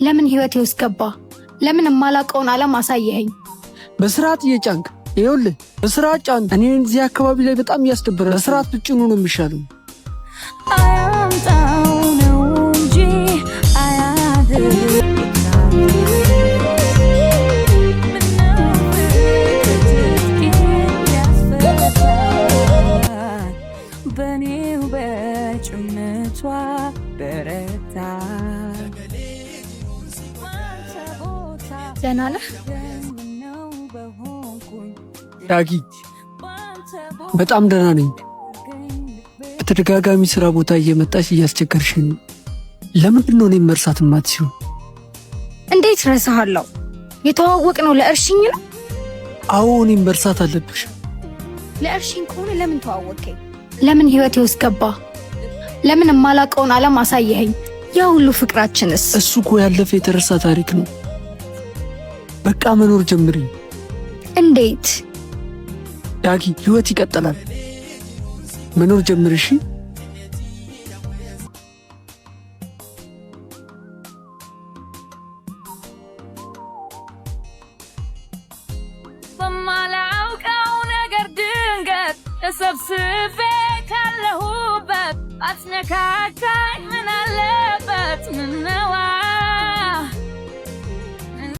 ለምን ህይወቴ ውስጥ ገባ? ለምን የማላውቀውን ዓለም አሳየኸኝ? በስርዓት እየጫንክ ይኸውልህ፣ በስርዓት ጫን። እኔ እዚህ አካባቢ ላይ በጣም እያስደበረ በስርዓት ብጭኑ ነው የሚሻለው። አያምጣው ነው እንጂ አያድርግ በኔው በጭምቷ በረታ ደህና ነህ? ዳጊ በጣም ደህና ነኝ። በተደጋጋሚ ስራ ቦታ እየመጣሽ እያስቸገርሽኝ ነው። ለምንድን ነው እኔን መርሳት የማትችይው? እንዴት ረሳሃለሁ? የተዋወቅነው ለእርሽኝ ነው? አዎ እኔን መርሳት አለብሽ። ለእርሽኝ ከሆነ ለምን ተዋወቅከኝ? ለምን ህይወቴ ውስጥ ገባ? ለምን የማላውቀውን ዓለም አሳየኸኝ? ያ ሁሉ ፍቅራችንስ? እሱ እኮ ያለፈ የተረሳ ታሪክ ነው። በቃ መኖር ጀምሪ። እንዴት? ዳጊ ህይወት ይቀጥላል። መኖር ጀምሪ እሺ? በማላውቀው ነገር ድንገት ተሰብስቤ ካለሁበት አትነካካኝ ምን አለበት ምነዋ